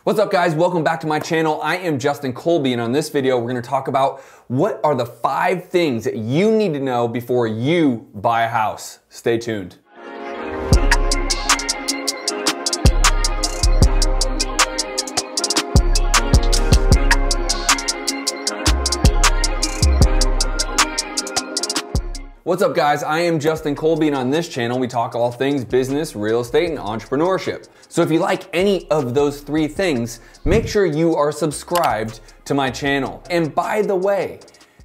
What's up guys, welcome back to my channel. I am Justin Colby, and on this video we're gonna talk about what are the 5 things that you need to know before you buy a house. Stay tuned. What's up guys, I am Justin Colby, and on this channel we talk all things business, real estate, and entrepreneurship. So if you like any of those 3 things, make sure you are subscribed to my channel. And by the way,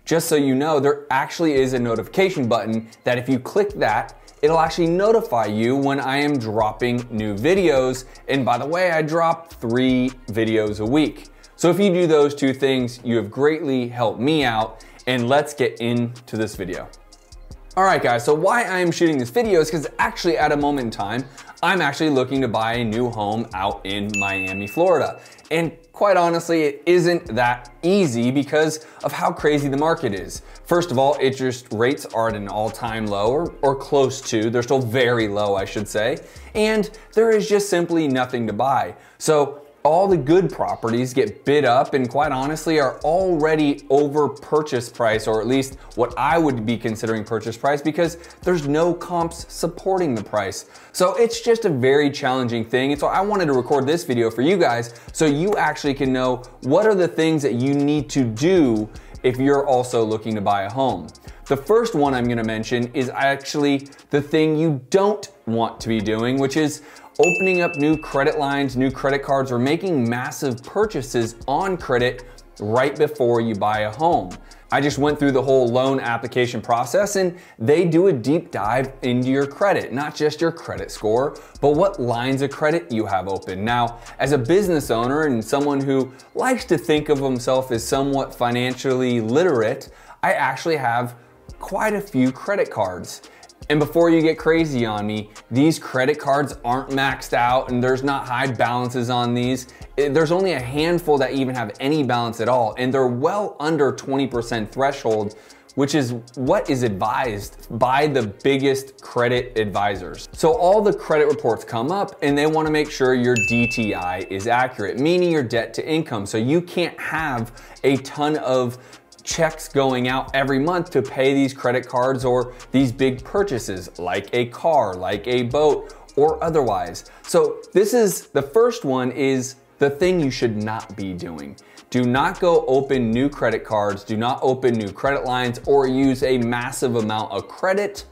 just so you know, there actually is a notification button that if you click that, it'll actually notify you when I am dropping new videos. And by the way, I drop 3 videos a week. So if you do those 2 things, you have greatly helped me out, and let's get into this video. Alright guys, so why I am shooting this video is because actually at a moment in time, I'm actually looking to buy a new home out in Miami, Florida. And quite honestly, it isn't that easy because of how crazy the market is. First of all, interest rates are at an all-time low or close to. They're still very low, I should say. And there is just simply nothing to buy. So all the good properties get bid up and quite honestly are already over purchase price, or at least what I would be considering purchase price, because there's no comps supporting the price. So it's just a very challenging thing. And so I wanted to record this video for you guys so you actually can know what are the things that you need to do if you're also looking to buy a home. The first one I'm gonna mention is actually the thing you don't want to be doing, which is opening up new credit lines, new credit cards, or making massive purchases on credit right before you buy a home. I just went through the whole loan application process, and they do a deep dive into your credit, not just your credit score, but what lines of credit you have open. Now, as a business owner and someone who likes to think of himself as somewhat financially literate, I actually have quite a few credit cards. And before you get crazy on me, these credit cards aren't maxed out and there's not high balances on these. There's only a handful that even have any balance at all, and they're well under 20% threshold, which is what is advised by the biggest credit advisors. So all the credit reports come up and they want to make sure your DTI is accurate, meaning your debt to income. So you can't have a ton of checks going out every month to pay these credit cards or these big purchases like a car, like a boat, or otherwise. So this is the first one, is the thing you should not be doing. Do not go open new credit cards, do not open new credit lines, or use a massive amount of credit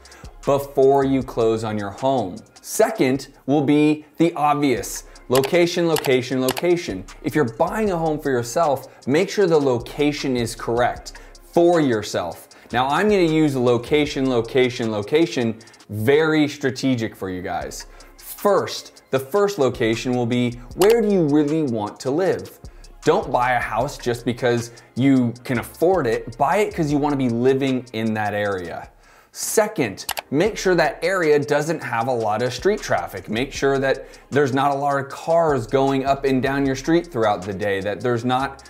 before you close on your home. Second will be the obvious. Location, location, location. If you're buying a home for yourself, make sure the location is correct for yourself. Now I'm gonna use location, location, location, very strategic for you guys. First, the first location will be, where do you really want to live? Don't buy a house just because you can afford it. Buy it because you want to be living in that area. Second, make sure that area doesn't have a lot of street traffic. Make sure that there's not a lot of cars going up and down your street throughout the day, that there's not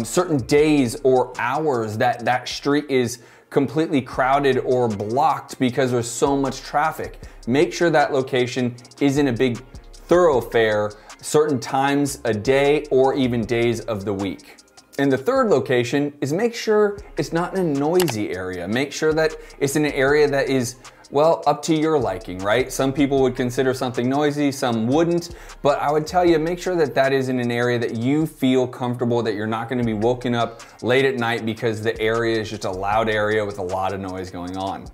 certain days or hours that that street is completely crowded or blocked because there's so much traffic. Make sure that location isn't a big thoroughfare certain times a day or even days of the week. And the third location is, make sure it's not in a noisy area. Make sure that it's in an area that is, well, up to your liking, right? Some people would consider something noisy, some wouldn't, but I would tell you, make sure that that is in an area that you feel comfortable, that you're not gonna be woken up late at night because the area is just a loud area with a lot of noise going on.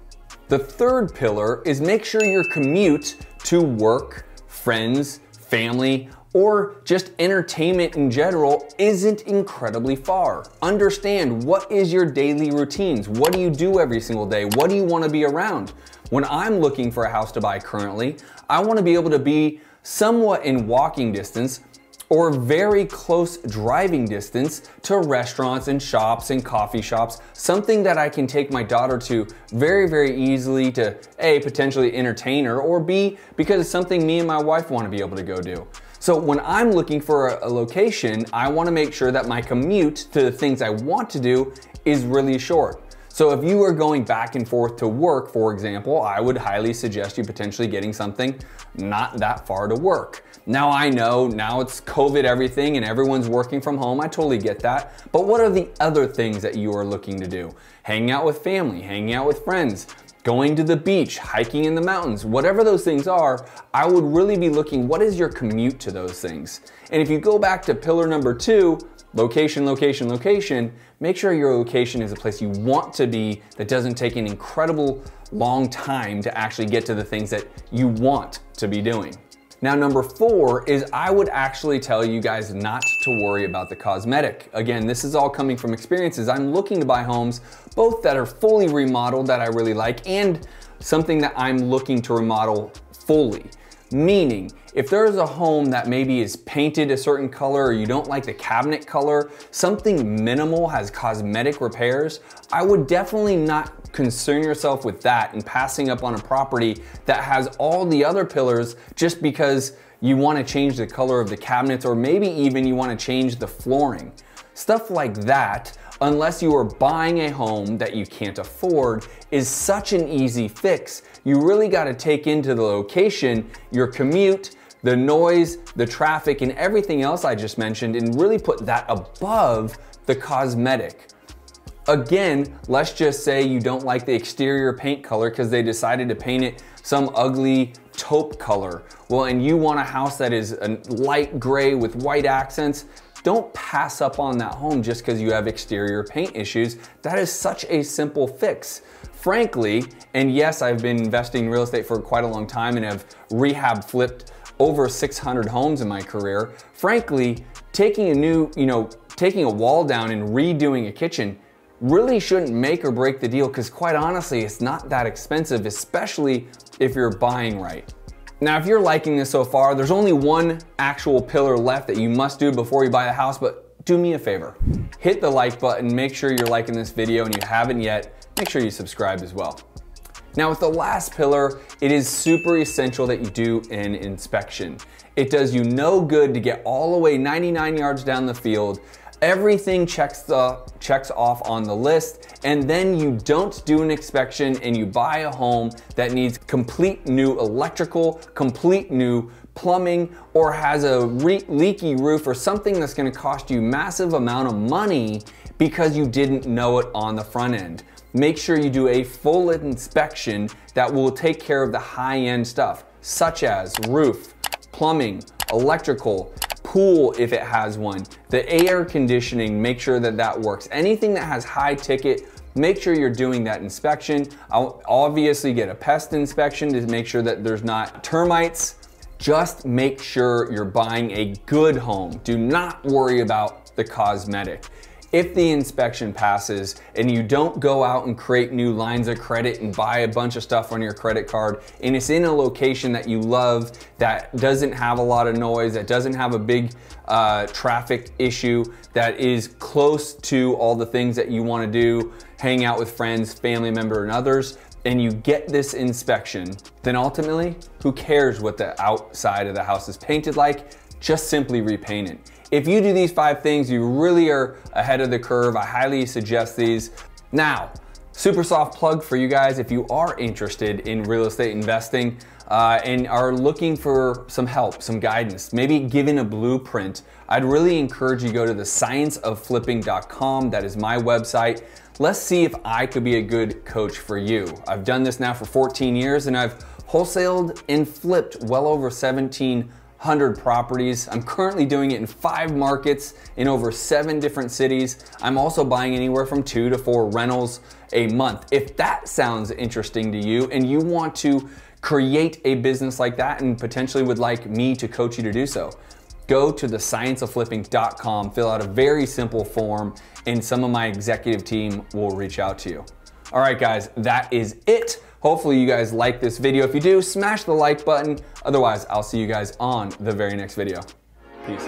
The third pillar is, make sure your commute to work, friends, family, or just entertainment in general isn't incredibly far. Understand, what is your daily routines? What do you do every single day? What do you want to be around? When I'm looking for a house to buy currently, I want to be able to be somewhat in walking distance or very close driving distance to restaurants and shops and coffee shops, something that I can take my daughter to very, very easily to A, potentially entertain her, or B, because it's something me and my wife want to be able to go do. So when I'm looking for a location, I want to make sure that my commute to the things I want to do is really short. So if you are going back and forth to work, for example, I would highly suggest you potentially getting something not that far to work. Now I know, now it's COVID everything and everyone's working from home, I totally get that. But what are the other things that you are looking to do? Hanging out with family, hanging out with friends, going to the beach, hiking in the mountains, whatever those things are, I would really be looking, what is your commute to those things? And if you go back to pillar number 2, location, location, location, make sure your location is a place you want to be that doesn't take an incredible long time to actually get to the things that you want to be doing. Now, number 4 is I would actually tell you guys not to worry about the cosmetic. Again, this is all coming from experiences. I'm looking to buy homes, both that are fully remodeled that I really like and something that I'm looking to remodel fully. Meaning, if there is a home that maybe is painted a certain color or you don't like the cabinet color, something minimal has cosmetic repairs, I would definitely not concern yourself with that and passing up on a property that has all the other pillars just because you want to change the color of the cabinets or maybe even you want to change the flooring. Stuff like that, unless you are buying a home that you can't afford, is such an easy fix. You really got to take into the location, your commute, the noise, the traffic, and everything else I just mentioned and really put that above the cosmetic. Again, let's just say you don't like the exterior paint color because they decided to paint it some ugly taupe color. Well, and you want a house that is a light gray with white accents, don't pass up on that home just because you have exterior paint issues. That is such a simple fix. Frankly, and yes, I've been investing in real estate for quite a long time and have rehab flipped over 600 homes in my career. Frankly, taking a wall down and redoing a kitchen really shouldn't make or break the deal because quite honestly, it's not that expensive, especially if you're buying right. Now, if you're liking this so far, there's only one actual pillar left that you must do before you buy the house, but do me a favor. Hit the like button, make sure you're liking this video, and you haven't yet, make sure you subscribe as well. Now with the last pillar, it is super essential that you do an inspection. It does you no good to get all the way 99 yards down the field, everything checks off on the list, and then you don't do an inspection and you buy a home that needs complete new electrical, complete new plumbing, or has a leaky roof or something that's gonna cost you massive amount of money because you didn't know it on the front end. Make sure you do a full inspection that will take care of the high-end stuff, such as roof, plumbing, electrical, pool if it has one, the air conditioning, make sure that that works. Anything that has high ticket, make sure you're doing that inspection. I'll obviously get a pest inspection to make sure that there's not termites. Just make sure you're buying a good home. Do not worry about the cosmetic. If the inspection passes and you don't go out and create new lines of credit and buy a bunch of stuff on your credit card and it's in a location that you love, that doesn't have a lot of noise, that doesn't have a big traffic issue, that is close to all the things that you want to do, hang out with friends, family member, and others, and you get this inspection, then ultimately, who cares what the outside of the house is painted like? Just simply repaint it. If you do these 5 things, you really are ahead of the curve. I highly suggest these. Now, super soft plug for you guys if you are interested in real estate investing and are looking for some help, some guidance, maybe given a blueprint, I'd really encourage you to go to thescienceofflipping.com. That is my website. Let's see if I could be a good coach for you. I've done this now for 14 years and I've wholesaled and flipped well over 1,700 properties. I'm currently doing it in 5 markets in over 7 different cities. I'm also buying anywhere from 2 to 4 rentals a month. If that sounds interesting to you and you want to create a business like that and potentially would like me to coach you to do so, go to thescienceofflipping.com, fill out a very simple form, and some of my executive team will reach out to you. All right, guys, that is it. Hopefully you guys like this video. If you do, smash the like button. Otherwise, I'll see you guys on the very next video. Peace.